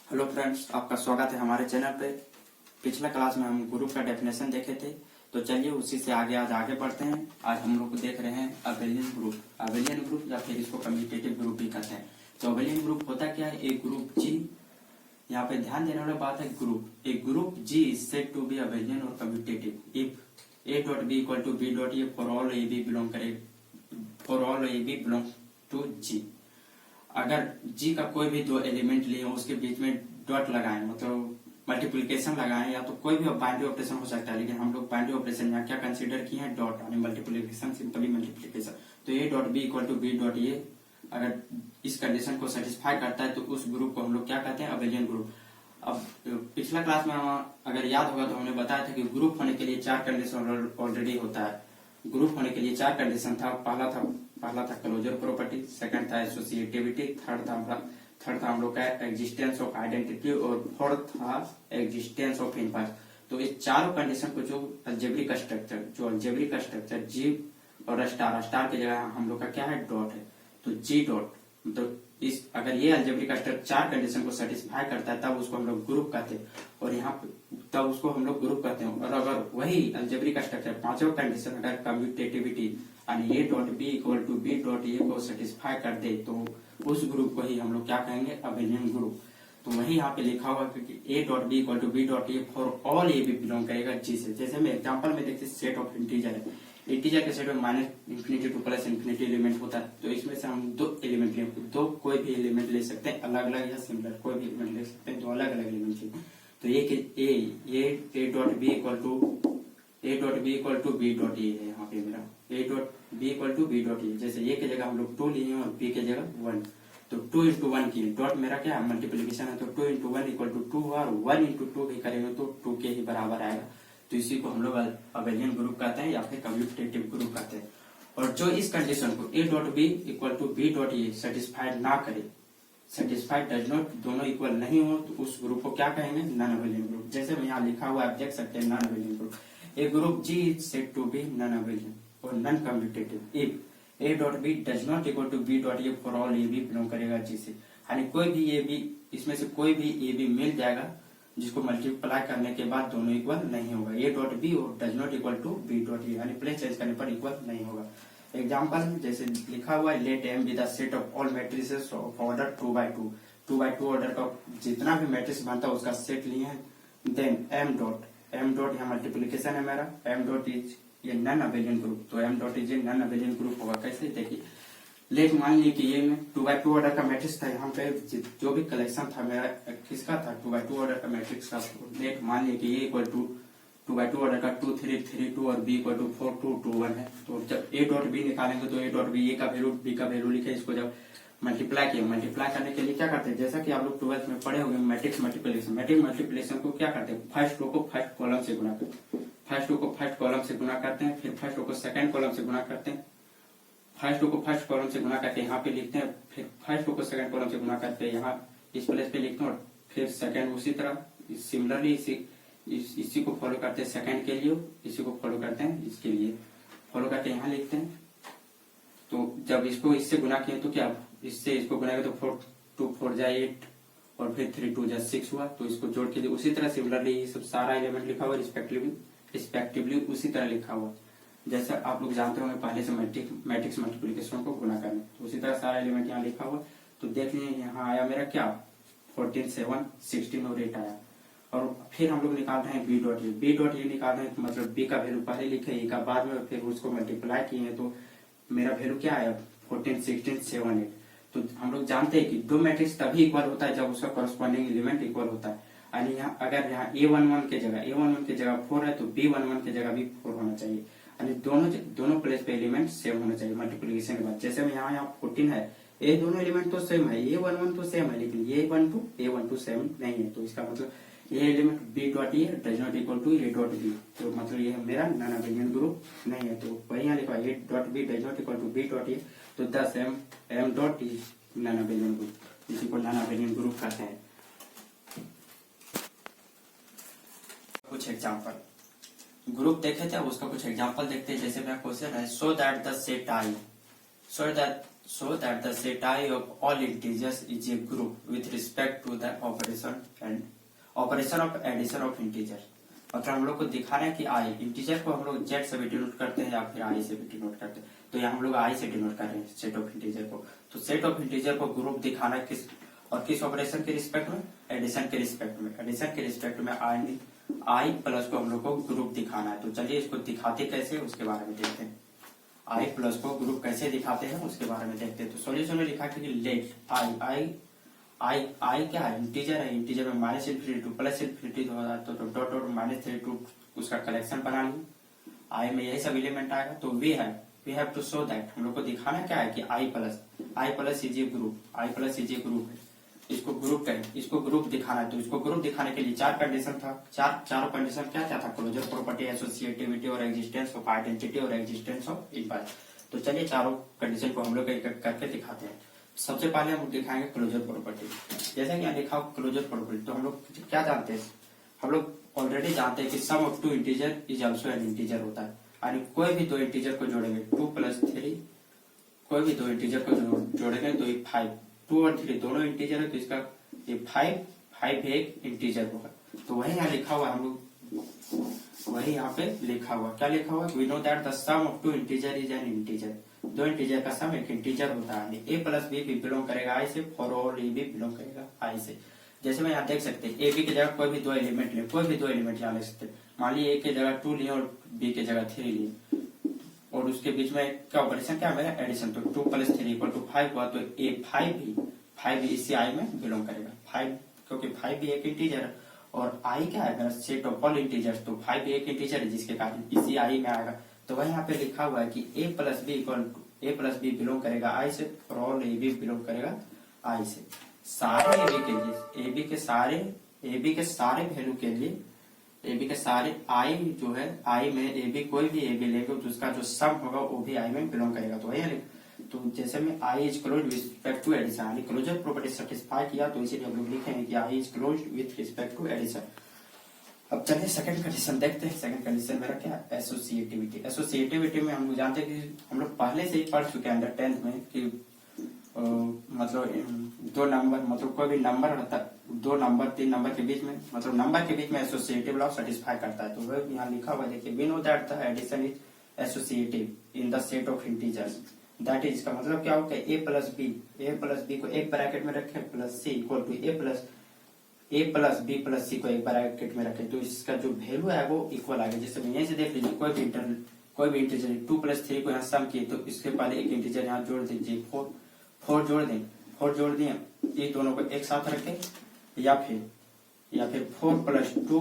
Hello friends, आपका स्वागत है हमारे चैनल पे। पिछला क्लास में हम ग्रुप का डेफिनेशन देखे थे, तो चलिए उसी से आज आगे बढ़ते हैं। आज हम लोग देख रहे हैं अबेलियन ग्रुप या फिर इसको कम्यूटेटिव ग्रुप भी कहते हैं। तो अबेलियन ग्रुप होता क्या है? एक ग्रुप जी, यहाँ पे ध्यान देने वाली बात है ग्रुप। एक group G is said to be abelian और commutative if A dot B equal to B dot A for all A B belong to G. अगर जी का कोई भी दो एलिमेंट लिए उसके बीच में डॉट लगाएं, मतलब मल्टीप्लिकेशन लगाएं, या तो कोई भी बाइनरी ऑपरेशन हो सकता है, लेकिन हम लोग बाइनरी ऑपरेशन यहाँ क्या कंसीडर किए हैं? डॉट, यानी मल्टीप्लिकेशन, सिंपली मल्टीप्लिकेशन। तो A dot B equal to B dot A अगर इस कंडीशन को सेटिस्फाई करता है तो उस ग्रुप को हम लोग क्या कहते हैं? Abelian group. अब पिछला क्लास में अगर याद होगा तो हमने बताया था कि ग्रुप होने के लिए चार कंडीशन ऑलरेडी होता है। ग्रुप होने के लिए चार कंडीशन था। पहला था क्लोजर प्रॉपर्टी, सेकंड था एसोसिएटिविटी, थर्ड था हम लोग का एग्जिस्टेंस ऑफ आइडेंटिटी, और फोर्थ था एग्जिस्टेंस ऑफ इनवर्स। तो इस चारों कंडीशन को जो अलजेब्रिक स्ट्रक्चर जी और स्टार की जगह हम लोग का क्या है? डॉट है। तो जी डॉट, मतलब इस अगर ये अलजेब्रिक स्ट्रक्चर चार कंडीशन को सेटिस्फाई करता है तब उसको हम लोग ग्रुप कहते हैं, और यहाँ तब उसको हम लोग ग्रुप कहते हैं। और अगर वही अलजेब्रिक स्ट्रक्चर पांचों कंडीशन अगर कम्यूटेटिविटी यानी A dot B equal to B dot A को सेटिस्फाई कर दे तो उस ग्रुप को ही हम लोग क्या कहेंगे? Abelian group. तो वही यहाँ पे लिखा हुआ क्योंकि A dot B equal to B dot A for all A B belong करेगा जी से। जैसे मैं एग्जांपल में देखते सेट ऑफ इंटीजर है, इंटीजर के सेट में minus infinity to plus infinity element होता है। तो इसमें से हम दो एलिमेंट ले, दो कोई भी एलिमेंट ले सकते हैं, अलग अलग या सिमिलर कोई भी एलिमेंट ले सकते हैं, दो अलग अलग एलिमेंट ले। तो A dot B equal to B dot A है। यहाँ पे मेरा A dot B equal to B dot A, जैसे ए की जगह हम लोग 2 लिए और बी की जगह 1, तो 2 इंटू 1 किए। डॉट मेरा क्या है? मल्टीप्लीकेशन है, तो 2 इंटू 1 इक्वल टू 2 हुआ, और 1 इंटू 2 भी करेंगे तो 2 के ही बराबर आएगा। तो इसी को हम लोग अबेलियन ग्रुप कहते हैं या फिर कम्यूटेटिव ग्रुप कहते हैं। और जो इस कंडीशन को A dot B equal to B dot A satisfied ना करे, सेटिस्फाइड डज नॉट, दोनों इक्वल नहीं हो, तो उस ग्रुप को क्या कहेंगे? Non abelian group. जैसे मैं यहाँ लिखा हुआ आप देख सकते हैं, non abelian group. A group G is said to be non abelian और non commutative if A dot B does not equal to B dot A for all A B belong करेगा जी से। यानी कोई भी A B, इसमें से कोई भी ए बी मिल जाएगा जिसको मल्टीप्लाई करने के बाद दोनों इक्वल नहीं होगा। ए डॉट बी और does not equal to B dot A, यानी प्लेस चेंज करने पर इक्वल नहीं होगा। एग्जाम्पल जैसे लिखा हुआ है, let M be the set of all matrices of order 2x2 order का जितना भी मैट्रिक्स बनता है उसका सेट लिए हैं। देन एम डॉट यहाँ मल्टीप्लीकेशन है मेरा, एम डॉट इज ये नॉन अबेलियन ग्रुप, तो M dot is a non abelian group होगा। कैसे? देखिए, लेट मान ली कि ये में 2x2 ऑर्डर का मैट्रिक्स था। यहाँ पे जो भी कलेक्शन था मेरा किसका था? 2x2 ऑर्डर का मैट्रिक्स का। लेट मान ली कि ये इक्वल टू 2x2 ऑर्डर का 2 3 3 2 और बी इक्वल टू 4 2 2 1 है। तो जब ए डॉट बी निकालेंगे तो ए डॉट बी, ए का वैल्यू बी का वैल्यू लिखे, इसको जब मल्टीप्लाई किया, मल्टीप्लाई करने के लिए क्या करते हैं? जैसा कि आप लोग 12th में पढ़े होंगे मैट्रिक्स मल्टीप्लिकेशन को क्या करते हैं? फर्स्ट रो को फर्स्ट कॉलम से गुणा करते हैं, फर्स्ट रो को फर्स्ट कॉलम से गुणा करते हैं, फिर फर्स्ट रो को सेकंड कॉलम से गुणा करते हैं, फर्स्ट रो को फर्स्ट कॉलम से गुणा करके यहाँ पे लिखते हैं, फिर फर्स्ट रो को सेकंड कॉलम से गुणा करके यहाँ इस प्लेस पे लिखते हैं, और फिर सेकंड उसी तरह सिमिलरली इसी को फॉलो करते हैं सेकंड के लिए, इसी को फॉलो करते हैं इसके लिए, फॉलो करके यहाँ लिखते हैं। तो जब इसको इससे गुणा किए तो क्या, इससे इसको गुणा तो 4 2 4 जा 8 और फिर 3 2 जा 6 हुआ। तो इसको जोड़ के उसी तरह सिमिलरली ये सब सारा एलिमेंट लिखा हुआ रिस्पेक्टिवली उसी तरह लिखा हुआ, जैसा आप लोग जानते होंगे पहले से मैट्रिक्स मल्टीप्लिकेशन को गुणा करने। तो उसी तरह सारा एलिमेंट यहाँ लिखा हुआ। तो देख लीजिए यहाँ आया मेरा क्या 14 7 16 और 8 आया। और फिर हम लोग निकाल रहे हैं बी डॉट ए निकाल रहे हैं, मतलब बी का वैल्यू पहले लिखे, ए का बाद में, फिर उसको मल्टीप्लाई किए हैं तो मेरा वैल्यू क्या आया 14 16 7 8। तो हम लोग जानते हैं कि दो मैट्रिक्स तभी इक्वल होता है जब उसका कॉरस्पॉन्डिंग एलिमेंट इक्वल होता है। यानी यहाँ अगर यहाँ A11 की जगह 4 है तो B11 की जगह भी 4 होना चाहिए, यानी दोनों प्लेस पे एलिमेंट सेम होना चाहिए मल्टीप्लिकेशन के बाद। जैसे यहाँ 14 है, ये दोनों एलिमेंट तो सेम है, A11 तो सेम है, लेकिन A12 सेम नहीं है। तो इसका मतलब ये element B dot A does not equal to A dot B, तो मतलब ये मेरा नॉन अबेलियन ग्रुप नहीं है। तो वही यहाँ लिखा A dot B does not equal to B dot A, तो this M dot is non abelian group, इसी को नॉन अबेलियन ग्रुप कहते हैं। कुछ एग्जाम्पल ग्रुप देखे थे, उसका कुछ एग्जाम्पल देखते हैं। जैसे मेरा क्वेश्चन है, so that the set I of all integers is a group with respect to the operation of addition of integer. मतलब हम लोग को दिखाना है कि आई इंटीजर को हम लोग जेड से भी डिनोट करते हैं या फिर आई से भी डिनोट करते हैं। तो यहाँ हम लोग आई से डिनोट कर रहे हैं सेट ऑफ इंटीजर को। तो सेट ऑफ इंटीजर को ग्रुप दिखाना है किस ऑपरेशन के रिस्पेक्ट में, एडिशन के रिस्पेक्ट में। एडिशन के रिस्पेक्ट में आई प्लस को हम लोग को ग्रुप दिखाना है। तो चलिए इसको दिखाते कैसे उसके बारे में देखते हैं। आई प्लस को ग्रुप कैसे दिखाते हैं उसके बारे में देखते हैं। तो सॉल्यूशन में लिखा कि लेट आई क्या है, इंटीजर है। इंटीजर में minus infinity to plus infinity हो जाता है, तो डॉट डॉट माइनस 3 टू उसका कलेक्शन बना ली। आई में यही सब एलिमेंट आएगा। तो we have to show that, हम लोग को दिखाना क्या है कि I plus is a group, I plus is a group है। इसको ग्रुप करें, इसको ग्रुप दिखाना है। तो इसको ग्रुप दिखाने के लिए 4 कंडीशन था। चारों कंडीशन क्या क्या था, क्लोजर प्रॉपर्टी, एसोसिएटिविटी और एग्जिस्टेंस ऑफ आइडेंटिटी और एग्जिस्टेंस ऑफ इम्पायर। तो चलिए चारों कंडीशन को हम लोग एक एक करके दिखाते हैं। सबसे पहले हम दिखाएंगे क्लोजर प्रॉपर्टी। जैसे कि यहाँ लिखा हो क्लोजर प्रॉपर्टी, तो हम लोग क्या जानते हैं, हम लोग ऑलरेडी जानते हैं कि sum of 2 integer is also an integer होता है। यानी कोई भी 2 इंटीजर को जोड़ेंगे 2 + 3, कोई भी 2 इंटीजर को जोड़ेंगे तो ये 5, 2 और 3 दोनों इंटीजर है। तो इसका ये 5 एक इंटीजर होगा। तो वही यहाँ लिखा हुआ, हम लोग वही यहाँ पे लिखा हुआ, क्या लिखा हुआ, we know that the sum of 2 integer is an integer. 2 integer का सम एक इंटीजर होता है। ए प्लस बी भी बिलोंग करेगा आई से, फॉर ऑल ए भी बिलोंग करेगा आई से। जैसे मैं यहाँ देख सकते हैं ए बी की जगह कोई भी 2 एलिमेंट ले, कोई भी 2 एलिमेंट यहाँ ले सकते हैं। मान लीजिए ए की जगह 2 लिए और बी की जगह 3 लिए, और उसके बीच में क्या ऑपरेशन क्या है, एडिशन। तो 2 + 3 = 5 हुआ। तो ए 5 भी इसी आई में बिलोंग करेगा। 5 क्योंकि 5 भी एक इंटीजर है और आई क्या है, मेरा सेट ऑफ ऑल इंटीजर्स। तो 5 भी एक इंटीजर है जिसके कारण इसी आई में आएगा। तो वही यहाँ पे लिखा हुआ है कि ए प्लस बी बिलोंग करेगा आई से, और ऑल ए बी बिलोंग करेगा आई से। सारे ए बी के लिए, ए बी के सारे वैल्यू के लिए, ए बी के सारे आई जो है, आई में ए बी कोई भी ए बी लेगा तो उसका जो सम होगा वो भी आई में बिलोंग करेगा। तो वही तो जैसे में I is closed with respect to addition, यानी क्लोजर प्रॉपर्टी सेटिस्फाई किया, तो इसीलिए हम लोग लिखेंगे कि I is closed with respect to addition. अब चलिए सेकंड कंडीशन देखते हैं। सेकंड कंडीशन मेरा क्या, एसोसिएटिविटी। एसोसिएटिविटी में हम लोग जानते हैं कि हम लोग पहले से ही पढ़ चुके हैं अंडर 10th में कि मतलब 2 नंबर, मतलब कोई भी नंबर रहता है 2 नंबर 3 नंबर के बीच में, मतलब नंबर के बीच में एसोसिएटिव लॉ सेटिस्फाई करता है। तो वह यहाँ लिखा हुआ देखिए, we know that the addition is associative in the set of integers. That is का मतलब क्या होगा, ए प्लस बी को एक ब्रैकेट में रखें plus C equal to A plus B plus C को एक ब्रैकेट में रखें, तो इसका जो वैल्यू है वो इक्वल आएगा। जैसे यहीं से देख लीजिए, कोई भी इंटीजर 2 + 3 को यहाँ सम किए, तो इसके पहले एक इंटीजर यहाँ जोड़ दीजिए, 4 जोड़ दिए, ये दोनों को एक साथ रखें, या फिर 4 + 2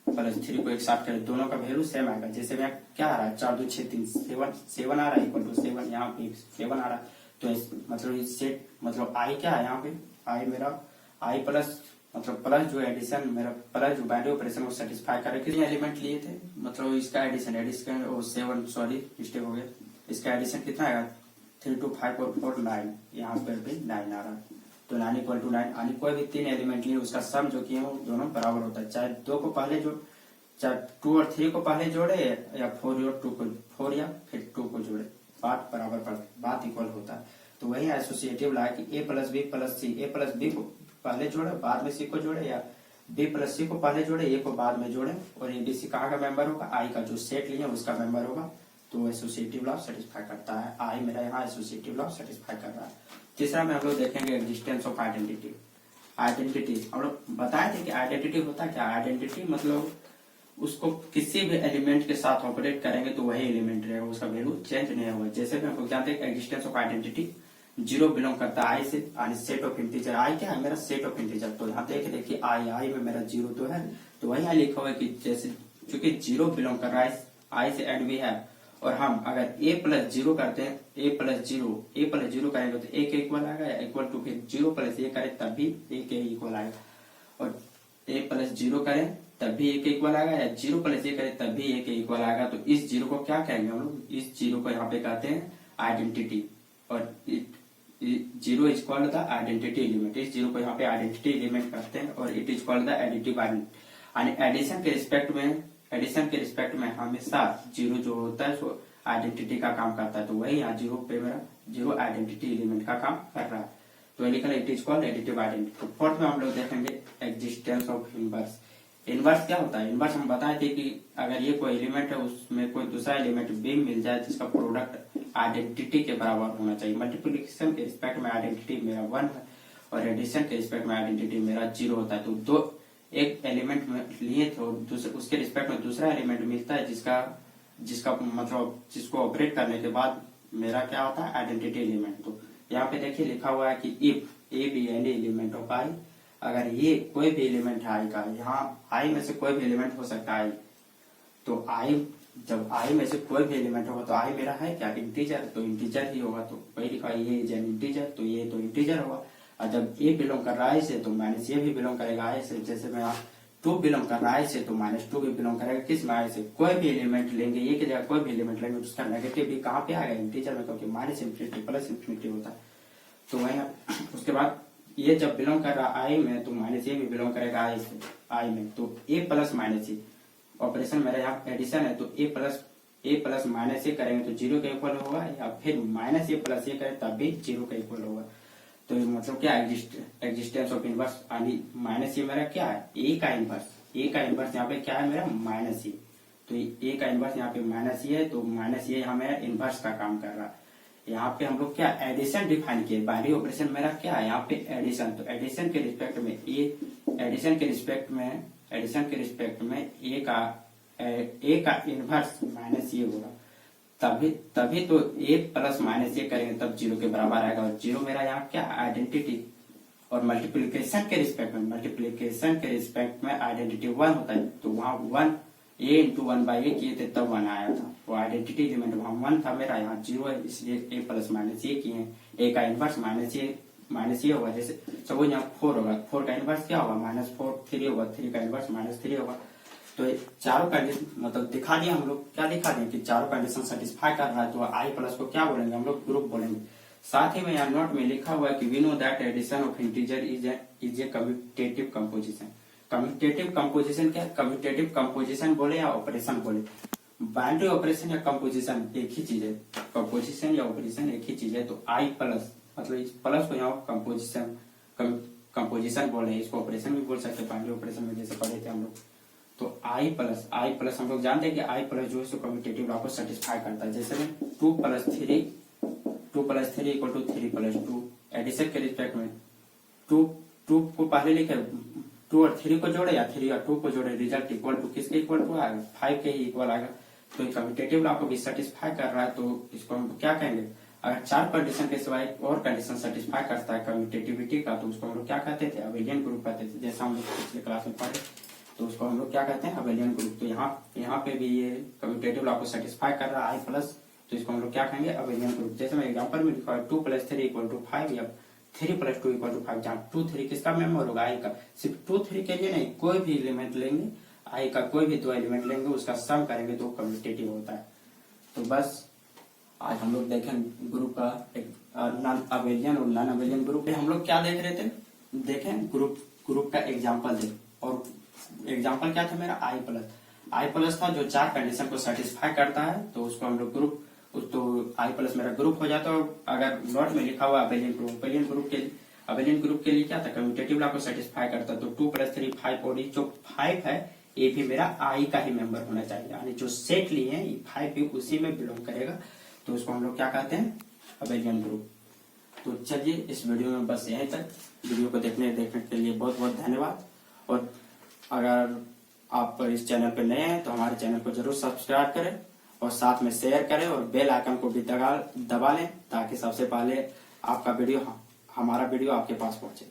+ 3 को एक साथ करें, दोनों का वैल्यू सेम आएगा। जैसे मैं क्या आ रहा है, 4 2 6 3 7 आ रहा है, इक्वल टू 7, यहाँ पे 7 आ रहा है। तो मतलब सेट, मतलब आई क्या है यहाँ पे, आई मेरा आई प्लस, मतलब प्लस जो एडिशन मेरा प्लस जो बाइनरी ऑपरेशन वो सेटिस्फाई करे। कितने एलिमेंट लिए थे, मतलब इसका एडिशन 7, सॉरी मिस्टेक हो गया, इसका एडिशन कितना आएगा, 3 2 5 और 4 9, यहाँ पर भी 9 आ रहा है। तो 9 = 9, यानी कोई भी 3 एलिमेंट लिए उसका सम जो किए वो दोनों बराबर होता है। चाहे 2 को पहले चाहे 2 और 3 को पहले जोड़े, या 4 या फिर 2 को जोड़े, बात बराबर पड़ता, बात इक्वल होता है। तो वही एसोसिएटिव ला कि ए प्लस बी प्लस सी, ए प्लस बी को पहले जोड़े बाद में सी को जोड़े, या बी प्लस सी को पहले जोड़े ए को बाद में जोड़े, और ए बी सी कहाँ का मेंबर होगा, आई का जो सेट लिए उसका मेंबर होगा। तो एसोसिएटिव लॉ सेटिस्फाई करता है। आई मेरा यहाँ एसोसिएटिव लॉ सेटिस्फाई कर रहा है। तीसरा में हम लोग देखेंगे एग्जिस्टेंस ऑफ आइडेंटिटी। हम लोग बताए थे कि आइडेंटिटी होता क्या, आइडेंटिटी मतलब उसको किसी भी एलिमेंट के साथ ऑपरेट करेंगे तो वही एलिमेंट रहेगा, उसका वैल्यू चेंज नहीं होगा। जैसे हम लोग जानते हैं एग्जिस्टेंस ऑफ आइडेंटिटी 0 बिलोंग करता है आई से, यानी सेट ऑफ इंटीजर। आई क्या है, मेरा सेट ऑफ इंटीजर। तो यहाँ देखिए आई में मेरा 0 तो है, तो वही यहाँ लिखा हुआ है कि जैसे चूंकि 0 बिलोंग कर रहा है आई से एंड भी है, और हम अगर a + 0 करते हैं, a + 0 करेंगे तो a के इक्वल आएगा, या इक्वल टू फिर 0 + a करें तब भी a के इक्वल आएगा, और a + 0 करें तब भी a के इक्वल आएगा, या 0 + a करें तब भी a के इक्वल आएगा। तो इस 0 को क्या कहेंगे हम लोग, इस 0 को यहाँ पे कहते हैं आइडेंटिटी, और 0 is called the identity element. इस 0 को यहाँ पे आइडेंटिटी एलिमेंट कहते हैं, और it is called the additive element. यानी एडिशन के रिस्पेक्ट में हमेशा 0 जो होता है सो आइडेंटिटी का काम करता है। तो वही यहाँ 0 पे मेरा 0 आइडेंटिटी एलिमेंट का काम कर रहा है। तो ये लिखा है it is called additive identity. तो फोर्थ में हम लोग देखेंगे एग्जिस्टेंस ऑफ इनवर्स। इनवर्स क्या होता है? इनवर्स हम बताए थे कि अगर ये कोई एलिमेंट है उसमें कोई दूसरा एलिमेंट भी मिल जाए जिसका प्रोडक्ट आइडेंटिटी के बराबर होना चाहिए। मल्टीप्लिकेशन के रिस्पेक्ट में आइडेंटिटी मेरा 1 है और एडिशन के रिस्पेक्ट में आइडेंटिटी मेरा 0 होता है। तो दो एक एलिमेंट में लिए थे और उसके रिस्पेक्ट में दूसरा एलिमेंट मिलता है जिसका मतलब जिसको ऑपरेट करने के बाद मेरा क्या होता है? Identity element. तो यहाँ पे देखिए लिखा हुआ है कि if A B any element of I, अगर ये कोई भी एलिमेंट है आई का, यहाँ आई में से कोई भी एलिमेंट हो सकता है, तो आई जब आई में से कोई भी एलिमेंट होगा तो आई मेरा है क्या? इंटीजर, तो इंटीजर ही होगा। तो वही लिखा है ये इज एन इंटीजर, तो ये तो इंटीजर होगा। और जब ए बिलोंग कर रहा है से तो माइनस ये भी बिलोंग करेगा आई से। जैसे मैं 2 बिलोंग कर रहा है से तो -2 भी बिलोंग करेगा किस में? आई से। कोई भी एलिमेंट लेंगे, ये की जगह कोई भी एलिमेंट लेंगे तो उसका नेगेटिव भी कहाँ पे आएगा? इंटीजर में, क्योंकि -∞ +∞ होता है। तो वही उसके बाद ये जब बिलोंग कर रहा आई में तो माइनस ये भी बिलोंग करेगा आई से, आई में। तो ए प्लस माइनस ए ऑपरेशन मेरा यहाँ एडिशन है, तो ए प्लस माइनस ए करेंगे तो 0 के इक्वल होगा, या फिर माइनस ए प्लस ए करें तब भी 0 के इक्वल होगा। तो मतलब क्या एग्जिस्टेंस ऑफ इनवर्स, माइनस ए मेरा क्या है? ए का इनवर्स यहाँ पे क्या है मेरा? माइनस ए। तो ए का इनवर्स यहाँ पे माइनस ए है, तो माइनस ए यहाँ मेरा इनवर्स का काम कर रहा है। यहाँ पे हम लोग क्या एडिशन डिफाइन किए, बाइनरी ऑपरेशन मेरा क्या है? यहाँ पे एडिशन। तो एडिशन के रिस्पेक्ट में एडिशन के रिस्पेक्ट में ए का इनवर्स माइनस ए होगा, तभी तो ए प्लस माइनस ए करेंगे तब 0 के बराबर आएगा। और 0 मेरा यहाँ क्या आइडेंटिटी। और मल्टीप्लिकेशन के रिस्पेक्ट में आइडेंटिटी 1 होता है, तो वहाँ 1 a इंटू 1/a किए थे तब 1 आया था। वो आइडेंटिटी एलिमेंट वहाँ 1 था मेरा, यहाँ 0 है, इसलिए a प्लस माइनस ए किए हैं। a का इनवर्स माइनस ए होगा। जैसे सपोज यहाँ 4 होगा, 4 का इनवर्स क्या होगा? -4, 3 होगा, 3 का इनवर्स -3 होगा। तो चारों कंडीशन मतलब दिखा दिया हम लोग, क्या दिखा दिए कि चारों कंडीशन सेटिस्फाई कर रहा है। तो आई प्लस को क्या बोलेंगे हम लोग? ग्रुप बोलेंगे। साथ ही में यहाँ नोट में लिखा हुआ है कि we know that addition of integer is a commutative composition. Commutative composition क्या? कम्यूटेटिव कंपोजिशन बोले या ऑपरेशन बोले, बाइनरी ऑपरेशन या कंपोजिशन एक ही चीज है। कंपोजिशन या ऑपरेशन एक ही चीज है। तो आई प्लस मतलब इस प्लस को यहाँ कंपोजिशन बोले, इसको ऑपरेशन भी बोल सकते हैं बाइनरी ऑपरेशन में, जैसे पढ़े थे हम लोग। तो आई प्लस हम लोग जानते हैं कि आई प्लस जो है सो कम्यूटेटिव लॉ को सेटिस्फाई करता है। जैसे में 2 + 3 = 3 + 2 एडिशन के रिस्पेक्ट में 2 को पहले लिखे 2 और 3 को जोड़े या 3 और 2 को जोड़े, रिजल्ट इक्वल टू किसके इक्वल टू आएगा? 5 के ही इक्वल आएगा। तो कम्यूटेटिव लॉ को भी सेटिस्फाई कर रहा है, तो इसको हम क्या कहेंगे? अगर 4 कंडीशन के सिवाय और कंडीशन सेटिस्फाई करता है कम्यूटेटिविटी का, तो उसको हम लोग क्या कहते थे? अबेलियन ग्रुप कहते थे। जैसा हम लोग पिछले क्लास में पढ़े, तो उसको हम लोग क्या कहते हैं? Abelian group. तो यहाँ पे भी ये कम्यूटेटिव लॉ को सेटिस्फाई कर रहा है आई प्लस, तो इसको हम लोग क्या कहेंगे? Abelian group. जैसे मैं एग्जांपल में लिखा है 2 + 3 = 5 या 3 + 2 = 5, जहाँ 2 3 किसका मेंबर होगा? आई का। सिर्फ 2 3 के लिए नहीं, कोई भी एलिमेंट लेंगे आई का, कोई भी 2 एलिमेंट लेंगे उसका सम करेंगे तो कम्यूटेटिव होता है। तो बस आज हम लोग देखें ग्रुप का नॉन अबेलियन और नॉन अबेलियन ग्रुप। हम लोग क्या देख रहे थे? देखें ग्रुप का एग्जाम्पल देख, और एग्जाम्पल क्या था मेरा? आई प्लस था जो 4 कंडीशन को सेटिस्फाई करता है, तो उसको हम लोग ग्रुप, तो आई प्लस मेरा ग्रुप हो जाता है। अगर नोट में लिखा हुआ अबेलियन ग्रुप के लिए क्या था? कम्यूटेटिव लॉ को सेटिस्फाई करता है। तो 2 + 3 5 और जो 5 है ये भी मेरा आई का ही मेंबर होना चाहिए, यानी जो सेट लिए हैं ये 5 भी उसी में बिलोंग करेगा, तो उसको हम लोग क्या कहते हैं? Abelian group. तो चलिए इस वीडियो में बस यहीं तक। वीडियो को देखने के लिए बहुत बहुत धन्यवाद। और अगर आप इस चैनल पर नए हैं तो हमारे चैनल को जरूर सब्सक्राइब करें और साथ में शेयर करें और बेल आइकन को भी दबा लें, ताकि सबसे पहले आपका वीडियो, हमारा वीडियो आपके पास पहुंचे।